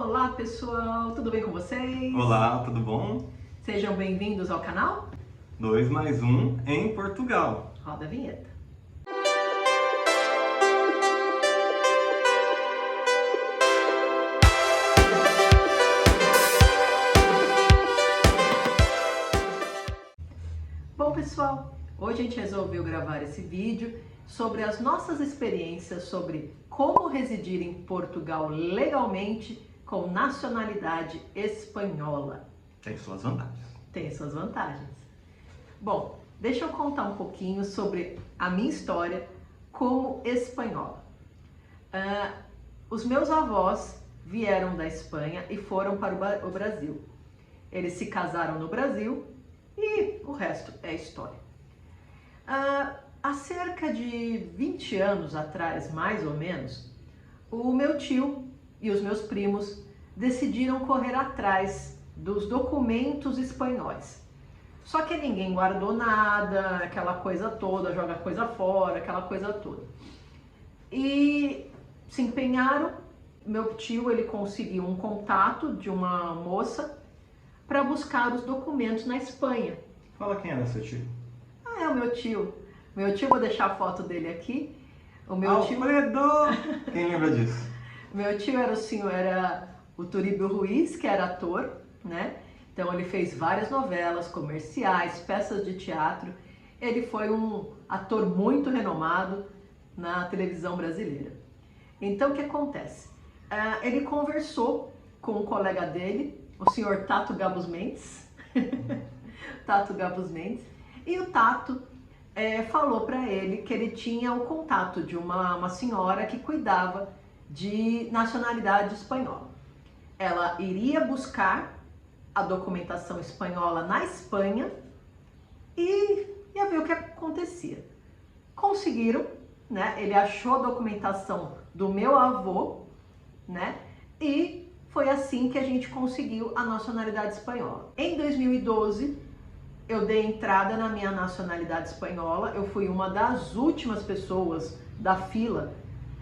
Olá pessoal, tudo bem com vocês? Olá, tudo bom? Sejam bem-vindos ao canal 2 mais 1 em Portugal. Roda a vinheta. Bom pessoal, hoje a gente resolveu gravar esse vídeo sobre as nossas experiências sobre como residir em Portugal legalmente com nacionalidade espanhola. Tem suas vantagens. Tem suas vantagens. Bom, deixa eu contar um pouquinho sobre a minha história como espanhola. Os meus avós vieram da Espanha e foram para o Brasil. Eles se casaram no Brasil e o resto é história. Há cerca de 20 anos atrás, mais ou menos, o meu tio e os meus primos decidiram correr atrás dos documentos espanhóis. Só que ninguém guardou nada, aquela coisa toda, joga coisa fora, aquela coisa toda. E se empenharam, meu tio ele conseguiu um contato de uma moça para buscar os documentos na Espanha. Fala quem era seu tio. É o meu tio. Meu tio, vou deixar a foto dele aqui. O meu tio... Alfredo! Quem lembra disso? Meu tio era o Turíbio Ruiz, que era ator, né? Então ele fez várias novelas, comerciais, peças de teatro. Ele foi um ator muito renomado na televisão brasileira. Então o que acontece? Ele conversou com um colega dele, o senhor Tato Gabus Mendes. Tato Gabus Mendes. E o Tato falou para ele que ele tinha o contato de uma senhora que cuidava de nacionalidade espanhola. Ela iria buscar a documentação espanhola na Espanha e ia ver o que acontecia. Conseguiram, né? Ele achou a documentação do meu avô, né? E foi assim que a gente conseguiu a nacionalidade espanhola. Em 2012, eu dei entrada na minha nacionalidade espanhola. Eu fui uma das últimas pessoas da fila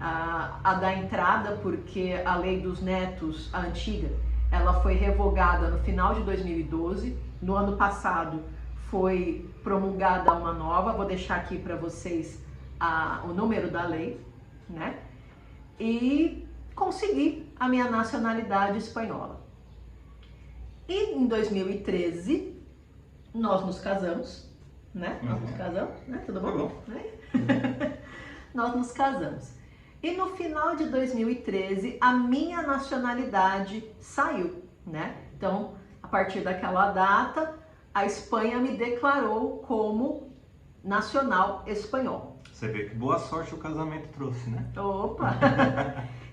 a dar entrada, porque a lei dos netos, a antiga, ela foi revogada no final de 2012. No ano passado foi promulgada uma nova, vou deixar aqui para vocês o número da lei, né? E consegui a minha nacionalidade espanhola. E em 2013, nós nos casamos, né? Nós nos casamos, né? Tudo bom? Nós nos casamos. E no final de 2013, a minha nacionalidade saiu, né? Então, a partir daquela data, a Espanha me declarou como nacional espanhol. Você vê que boa sorte o casamento trouxe, né? Opa!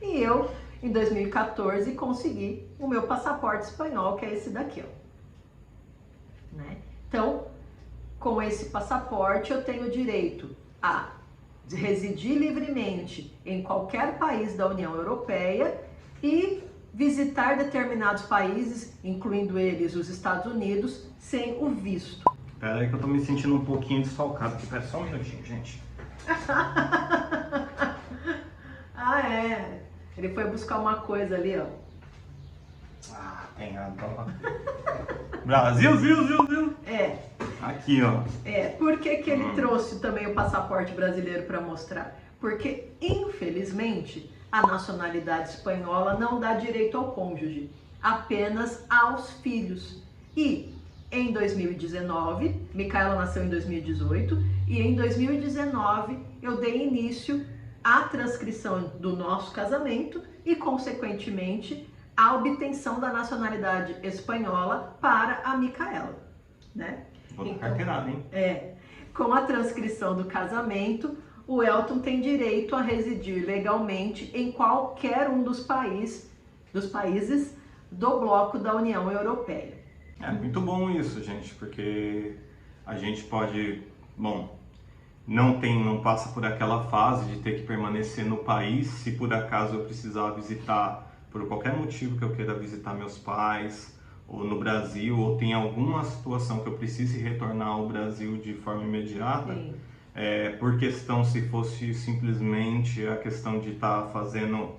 E eu, em 2014, consegui o meu passaporte espanhol, que é esse daqui, ó. Né? Então, com esse passaporte, eu tenho direito a residir livremente em qualquer país da União Europeia e visitar determinados países, incluindo eles os Estados Unidos, sem o visto. Pera aí que eu tô me sentindo um pouquinho desfalcado aqui. Pera só um minutinho, gente. Ele foi buscar uma coisa ali, ó. Tem a Brasil, Zil. Aqui, ó. Por que ele trouxe também o passaporte brasileiro para mostrar? Porque, infelizmente, a nacionalidade espanhola não dá direito ao cônjuge, apenas aos filhos. E em 2019, Micaela nasceu em 2018, e em 2019 eu dei início à transcrição do nosso casamento e, consequentemente, a obtenção da nacionalidade espanhola para a Micaela, né? Vou dar carteirada, hein? Com a transcrição do casamento, o Elton tem direito a residir legalmente em qualquer um dos países do bloco da União Europeia. É muito bom isso, gente, porque a gente pode, não passa por aquela fase de ter que permanecer no país. Se por acaso eu precisar visitar, por qualquer motivo que eu queira visitar meus pais, ou no Brasil, ou tem alguma situação que eu precise retornar ao Brasil de forma imediata, por questão, se fosse simplesmente a questão de estar fazendo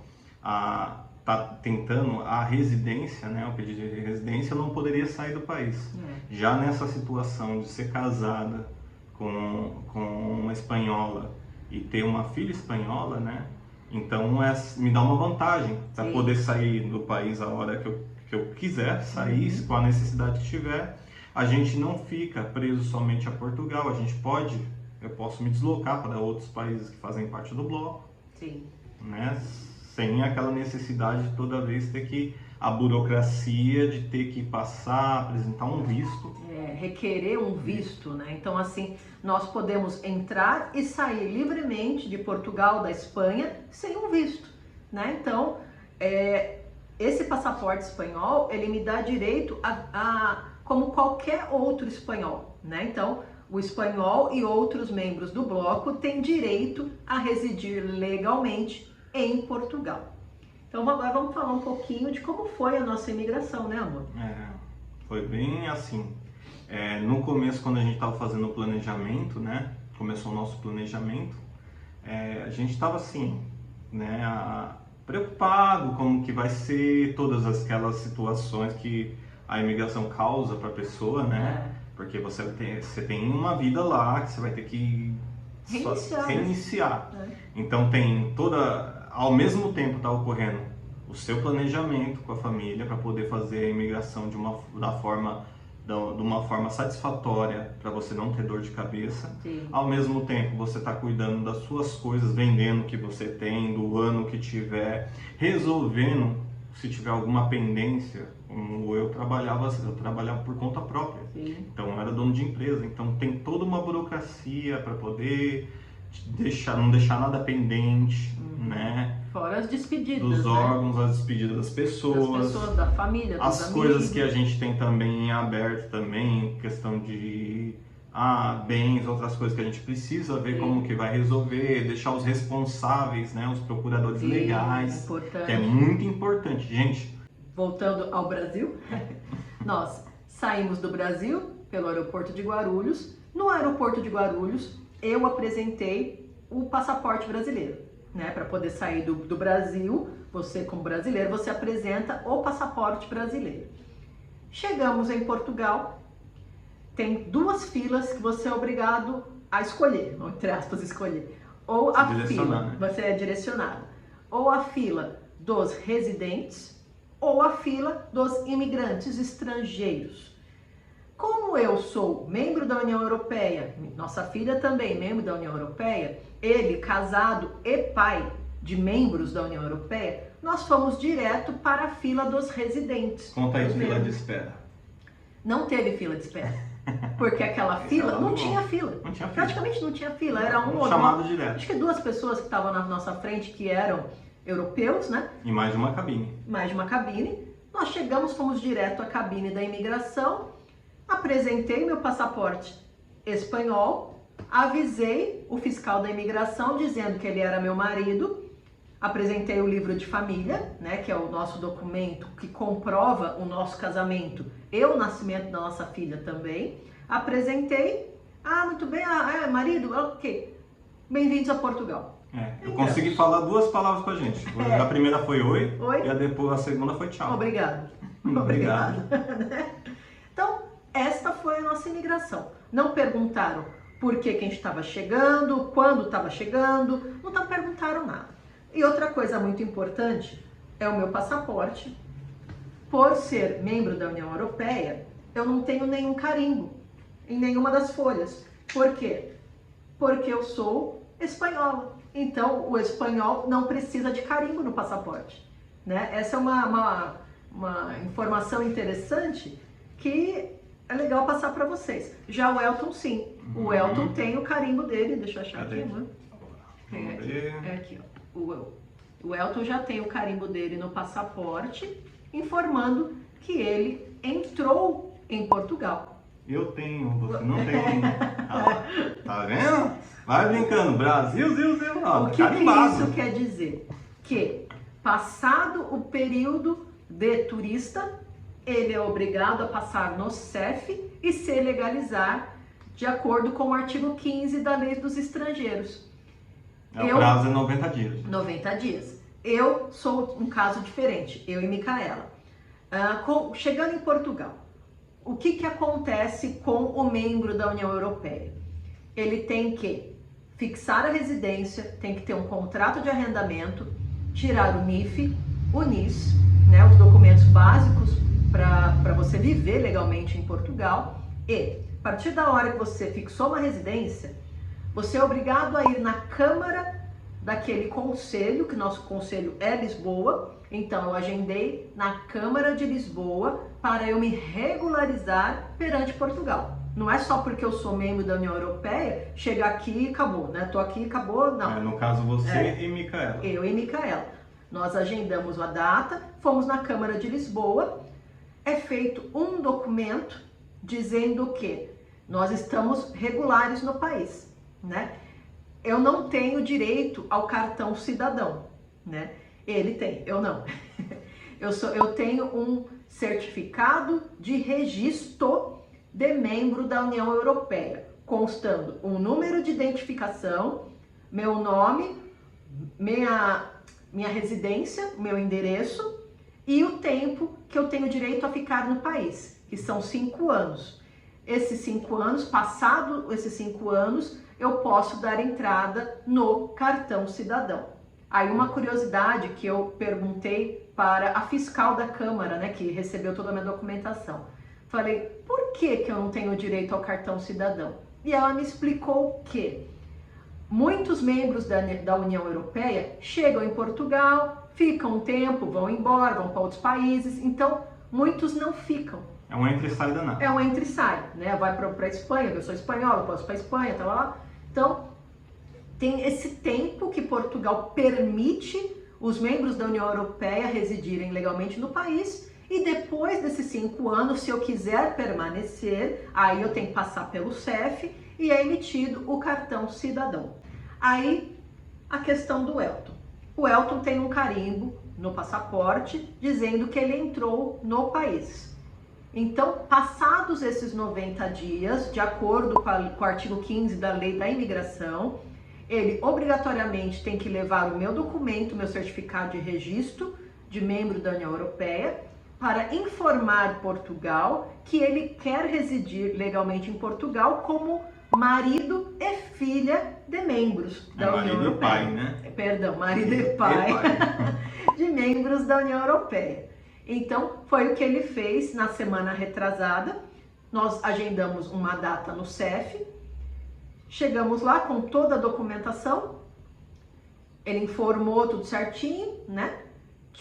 está tentando a residência, né, o pedido de residência, não poderia sair do país. Já nessa situação de ser casada com uma espanhola e ter uma filha espanhola, né, então me dá uma vantagem para poder sair do país a hora que eu quiser sair, com a necessidade que tiver. A gente não fica preso somente a Portugal, eu posso me deslocar para outros países que fazem parte do bloco. Sim. Né? Sem aquela necessidade de toda vez ter que a burocracia de ter que passar, apresentar um visto. Requerer um visto, né? Então, assim, nós podemos entrar e sair livremente de Portugal, da Espanha, sem um visto, né? Então, esse passaporte espanhol, ele me dá direito como qualquer outro espanhol, né? Então, o espanhol e outros membros do bloco têm direito a residir legalmente em Portugal. Então agora vamos falar um pouquinho de como foi a nossa imigração, né, amor? Foi bem assim. No começo, quando a gente estava fazendo o planejamento, né? Começou o nosso planejamento, a gente estava assim, né? Preocupado como que vai ser todas aquelas situações que a imigração causa para a pessoa, né? Porque você tem uma vida lá que você vai ter que reiniciar. Então tem ao mesmo tempo está ocorrendo o seu planejamento com a família para poder fazer a imigração de uma forma satisfatória, para você não ter dor de cabeça. Sim. Ao mesmo tempo você está cuidando das suas coisas, vendendo o que você tem, do ano que tiver, resolvendo se tiver alguma pendência. Eu trabalhava por conta própria. Sim. Então eu era dono de empresa, então tem toda uma burocracia para poder não deixar nada pendente, né? Fora as despedidas dos órgãos, as despedidas das pessoas, da família, dos as amigos. coisas que a gente tem também em aberto também, questão de bens, outras coisas que a gente precisa ver como que vai resolver, deixar os responsáveis, né, os procuradores legais, que é muito importante, gente. Voltando ao Brasil, nós saímos do Brasil pelo aeroporto de Guarulhos. No aeroporto de Guarulhos, eu apresentei o passaporte brasileiro, né? Para poder sair do Brasil, você como brasileiro, você apresenta o passaporte brasileiro. Chegamos em Portugal, tem 2 filas que você é obrigado a escolher, entre aspas, escolher. Ou a fila, né? Você é direcionado. Ou a fila dos residentes, ou a fila dos imigrantes estrangeiros. Como eu sou membro da União Europeia, nossa filha também membro da União Europeia, ele casado e pai de membros da União Europeia, nós fomos direto para a fila dos residentes. Conta aí fila de espera. Não teve fila de espera, porque aquela fila não tinha fila. Não tinha fila. Praticamente não tinha fila, era um chamado direto. Acho que 2 pessoas que estavam na nossa frente que eram europeus, né? E mais de uma cabine. Mais de uma cabine. Nós chegamos, fomos direto à cabine da imigração, apresentei meu passaporte espanhol, avisei o fiscal da imigração dizendo que ele era meu marido, apresentei o livro de família, né, que é o nosso documento que comprova o nosso casamento e o nascimento da nossa filha também. Apresentei, muito bem, marido, ok, bem-vindos a Portugal. Eu consegui falar 2 palavras com a gente. A primeira foi oi. E a segunda foi tchau. Obrigado. Obrigado. Então, esta foi a nossa imigração. Não perguntaram por que a gente estava chegando, quando estava chegando, não perguntaram nada. E outra coisa muito importante é o meu passaporte. Por ser membro da União Europeia, eu não tenho nenhum carimbo em nenhuma das folhas. Por quê? Porque eu sou espanhola. Então, o espanhol não precisa de carimbo no passaporte, né? Essa é uma informação interessante que é legal passar para vocês. Já o Elton, sim. O Elton tem o carimbo dele. Deixa eu achar aqui, mano. É aqui, ó. O Elton já tem o carimbo dele no passaporte, informando que ele entrou em Portugal. Eu tenho, você não tem. Tá vendo? Vai brincando. Brasil, Zil, ó. O que isso quer dizer? Que, passado o período de turista, ele é obrigado a passar no CEF e se legalizar de acordo com o artigo 15 da Lei dos Estrangeiros. O prazo é 90 dias. 90 dias. eu sou um caso diferente, eu e Micaela. Chegando em Portugal, o que acontece com o membro da União Europeia? Ele tem que fixar a residência, tem que ter um contrato de arrendamento, tirar o NIF, o NIS, né, os documentos básicos para você viver legalmente em Portugal. E a partir da hora que você fixou uma residência, você é obrigado a ir na Câmara daquele conselho, que nosso conselho é Lisboa. Então eu agendei na Câmara de Lisboa para eu me regularizar perante Portugal. Não é só porque eu sou membro da União Europeia, chegar aqui e acabou, né? Tô aqui e acabou, não. No caso você e Micaela. Eu e Micaela. Nós agendamos a data, fomos na Câmara de Lisboa, é feito um documento dizendo que nós estamos regulares no país, né? Eu não tenho direito ao cartão cidadão, né? Ele tem, eu não. Eu tenho um certificado de registro de membro da União Europeia, constando um número de identificação, meu nome, minha residência, meu endereço e o tempo que eu tenho direito a ficar no país, que são 5 anos. Esses 5 anos, passado esses 5 anos, eu posso dar entrada no cartão cidadão. Aí uma curiosidade que eu perguntei para a fiscal da Câmara, né, que recebeu toda a minha documentação. Falei, por que eu não tenho direito ao cartão cidadão? E ela me explicou que muitos membros da União Europeia chegam em Portugal, ficam um tempo, vão embora, vão para outros países, então muitos não ficam. É um entra e sai danado. É um entra e sai, né? Vai para a Espanha, eu sou espanhola, posso ir para a Espanha, tá lá. Então, tem esse tempo que Portugal permite os membros da União Europeia residirem legalmente no país. E depois desses 5 anos, se eu quiser permanecer, aí eu tenho que passar pelo CEF e é emitido o cartão cidadão. Aí, a questão do Elton. O Elton tem um carimbo no passaporte dizendo que ele entrou no país. Então, passados esses 90 dias, de acordo com o artigo 15 da Lei da Imigração, ele obrigatoriamente tem que levar o meu documento, meu certificado de registro de membro da União Europeia, para informar Portugal que ele quer residir legalmente em Portugal como marido e filha de membros da União Europeia. Marido e pai, né? Perdão, marido e pai de membros da União Europeia. Então, foi o que ele fez na semana retrasada. Nós agendamos uma data no CEF, chegamos lá com toda a documentação, ele informou tudo certinho, né?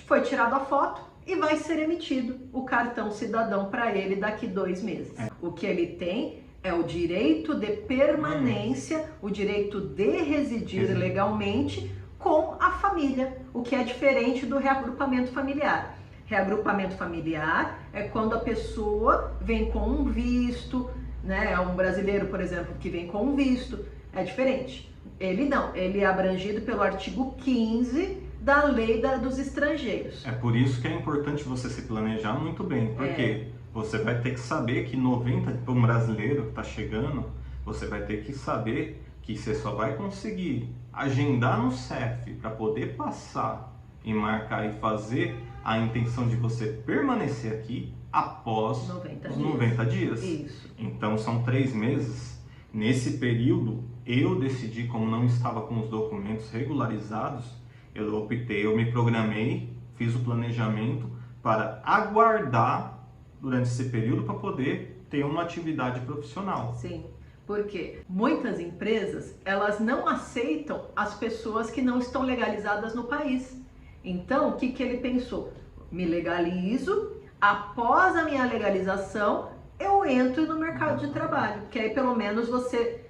Foi tirada a foto e vai ser emitido o cartão cidadão para ele daqui 2 meses. O que ele tem é o direito de permanência, o direito de residir legalmente com a família, o que é diferente do reagrupamento familiar. Reagrupamento familiar é quando a pessoa vem com um visto, né? É um brasileiro, por exemplo, que vem com um visto, é diferente. Ele não, ele é abrangido pelo artigo 15 da Lei dos Estrangeiros. É por isso que é importante você se planejar muito bem, porque você vai ter que saber que 90 para um brasileiro que está chegando, você vai ter que saber que você só vai conseguir agendar no CEF para poder passar e marcar e fazer a intenção de você permanecer aqui após 90 dias. Isso. Então são 3 meses. Nesse período, eu decidi, como não estava com os documentos regularizados, eu me programei, fiz o planejamento para aguardar durante esse período para poder ter uma atividade profissional. Sim, porque muitas empresas, elas não aceitam as pessoas que não estão legalizadas no país. Então, o que ele pensou? Me legalizo, após a minha legalização, eu entro no mercado de trabalho, que aí pelo menos você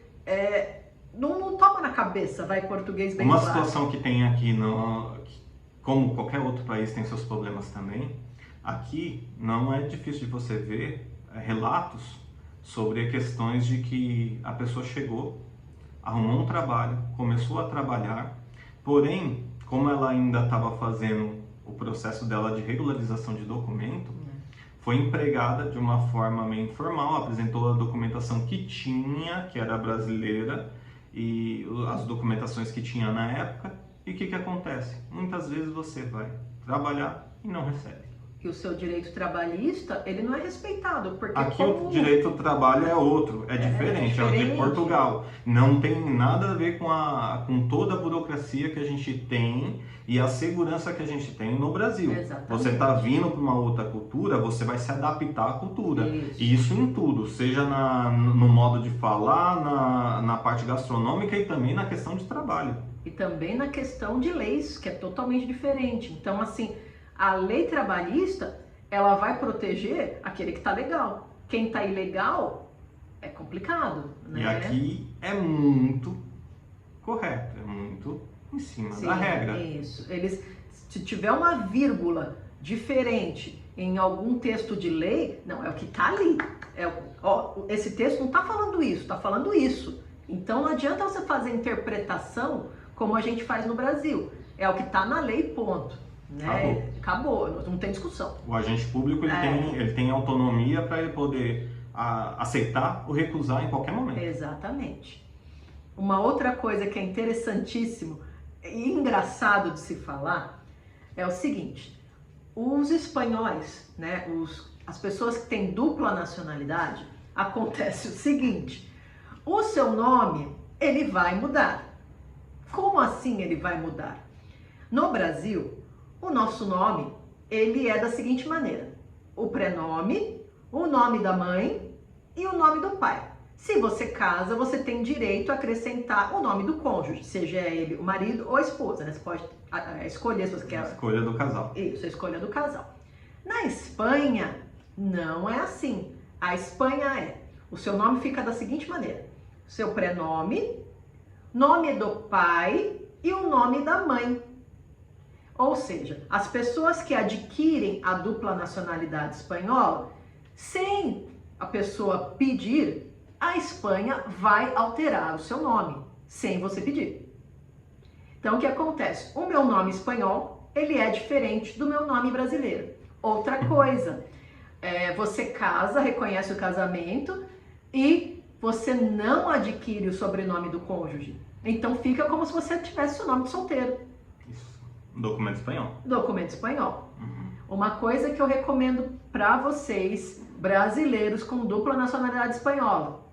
não toma na cabeça, vai português bem claro. Uma situação que tem aqui, como qualquer outro país tem seus problemas também, aqui não é difícil de você ver relatos sobre questões de que a pessoa chegou, arrumou um trabalho, começou a trabalhar, porém, como ela ainda estava fazendo o processo dela de regularização de documento, foi empregada de uma forma meio informal, apresentou a documentação que tinha, que era brasileira, e as documentações que tinha na época, E o que acontece? Muitas vezes você vai trabalhar e não recebe. E o seu direito trabalhista, ele não é respeitado, porque Aqui o direito do trabalho é outro, é diferente, é o de Portugal. Não tem nada a ver com toda a burocracia que a gente tem e a segurança que a gente tem no Brasil. Exatamente. Você está vindo para uma outra cultura, você vai se adaptar à cultura. Isso. E isso em tudo, seja no modo de falar, na parte gastronômica e também na questão de trabalho. E também na questão de leis, que é totalmente diferente. Então, assim, a lei trabalhista, ela vai proteger aquele que está legal. Quem está ilegal é complicado, né? E aqui é muito correto, é muito em cima da regra. Isso. Se tiver uma vírgula diferente em algum texto de lei, não, é o que está ali. Esse texto não está falando isso, está falando isso. Então não adianta você fazer interpretação como a gente faz no Brasil. É o que está na lei, ponto. Né? Acabou, não tem discussão. O agente público ele tem autonomia para ele poder aceitar ou recusar em qualquer momento. Exatamente. Uma outra coisa que é interessantíssimo e engraçado de se falar é o seguinte: os espanhóis, né, as pessoas que têm dupla nacionalidade, acontece o seguinte: o seu nome ele vai mudar. Como assim ele vai mudar? No Brasil, o nosso nome, ele é da seguinte maneira: o prenome, o nome da mãe e o nome do pai. Se você casa, você tem direito a acrescentar o nome do cônjuge, seja ele o marido ou a esposa, né? Você pode escolher se você quer. A escolha do casal. Isso, a escolha do casal. Na Espanha, não é assim. A Espanha o seu nome fica da seguinte maneira: seu prenome, nome do pai e o nome da mãe. Ou seja, as pessoas que adquirem a dupla nacionalidade espanhola, sem a pessoa pedir, a Espanha vai alterar o seu nome, sem você pedir. Então, o que acontece? O meu nome espanhol, ele é diferente do meu nome brasileiro. Outra coisa, você casa, reconhece o casamento e você não adquire o sobrenome do cônjuge. Então, fica como se você tivesse o nome de solteiro. Documento espanhol. Documento espanhol. Uma coisa que eu recomendo para vocês, brasileiros com dupla nacionalidade espanhola: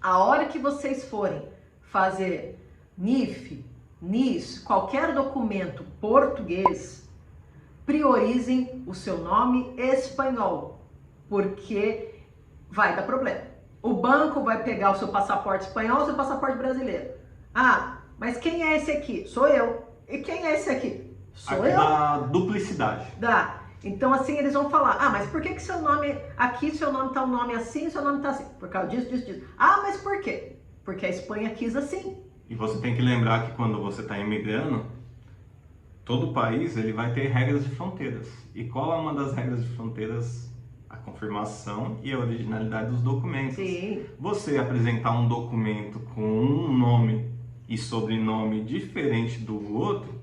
a hora que vocês forem fazer NIF, NIS, qualquer documento português, priorizem o seu nome espanhol, porque vai dar problema. O banco vai pegar o seu passaporte espanhol ou o seu passaporte brasileiro. Ah, mas quem é esse aqui? Sou eu. E quem é esse aqui? Sou eu. Dá duplicidade. Dá. Então, assim, eles vão falar: ah, mas por que seu nome, aqui seu nome tá um nome assim, seu nome tá assim? Por causa disso, disso, disso. Ah, mas por quê? Porque a Espanha quis assim. E você tem que lembrar que quando você está imigrando, todo país ele vai ter regras de fronteiras. E qual é uma das regras de fronteiras? A confirmação e a originalidade dos documentos. Sim. Você apresentar um documento com um nome e sobrenome diferente do outro,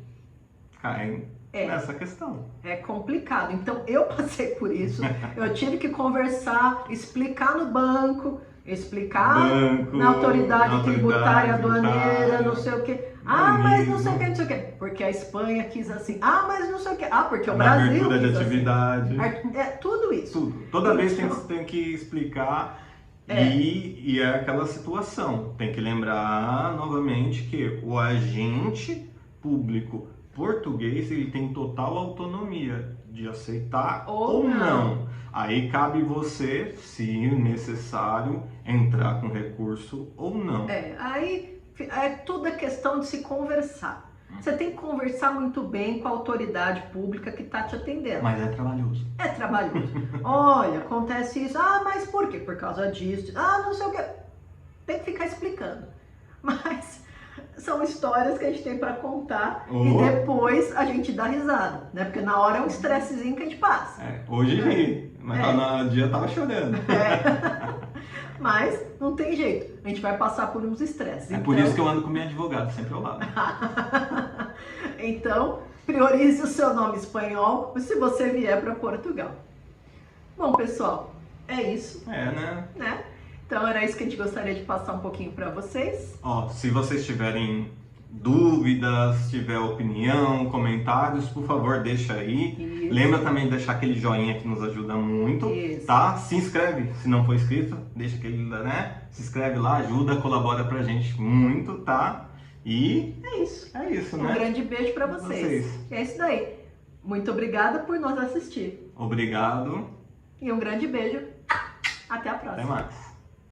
cai nessa questão. É complicado. Então, eu passei por isso. Eu tive que conversar, explicar no banco, explicar na autoridade tributária, aduaneira, não sei o quê. Ah, mas não sei o que, não sei o que. Porque a Espanha quis assim. Ah, mas não sei o que. Ah, porque o Brasil abertura quis de atividade. Assim. Tudo isso. Tudo. Toda vez tem que explicar. E é aquela situação. Tem que lembrar novamente que o agente público português ele tem total autonomia de aceitar ou não. Aí cabe você, se necessário, entrar com recurso ou não. Aí tudo é questão de se conversar. Você tem que conversar muito bem com a autoridade pública que está te atendendo. Mas é trabalhoso. É trabalhoso. Olha, acontece isso. Ah, mas por quê? Por causa disso. Ah, não sei o quê. Tem que ficar explicando. Mas são histórias que a gente tem para contar e depois a gente dá risada, né? Porque na hora é um estressezinho que a gente passa. Hoje ri, mas no dia eu tava chorando. Mas não tem jeito, a gente vai passar por uns estresses. Por isso que eu ando com meu advogado sempre ao lado. Então, priorize o seu nome espanhol se você vier para Portugal. Bom, pessoal, é isso. Né? Então era isso que a gente gostaria de passar um pouquinho para vocês. Se vocês tiverem dúvidas, se tiver opinião, comentários, por favor, deixa aí. Isso. Lembra também de deixar aquele joinha que nos ajuda muito, Isso. tá? Se inscreve, se não for inscrito, deixa aquele, né? Se inscreve lá, ajuda, colabora pra gente muito, tá? E É isso. é isso, Um né? grande beijo para vocês. É isso daí. Muito obrigada por nos assistir. Obrigado. E um grande beijo. Até a próxima. Até mais.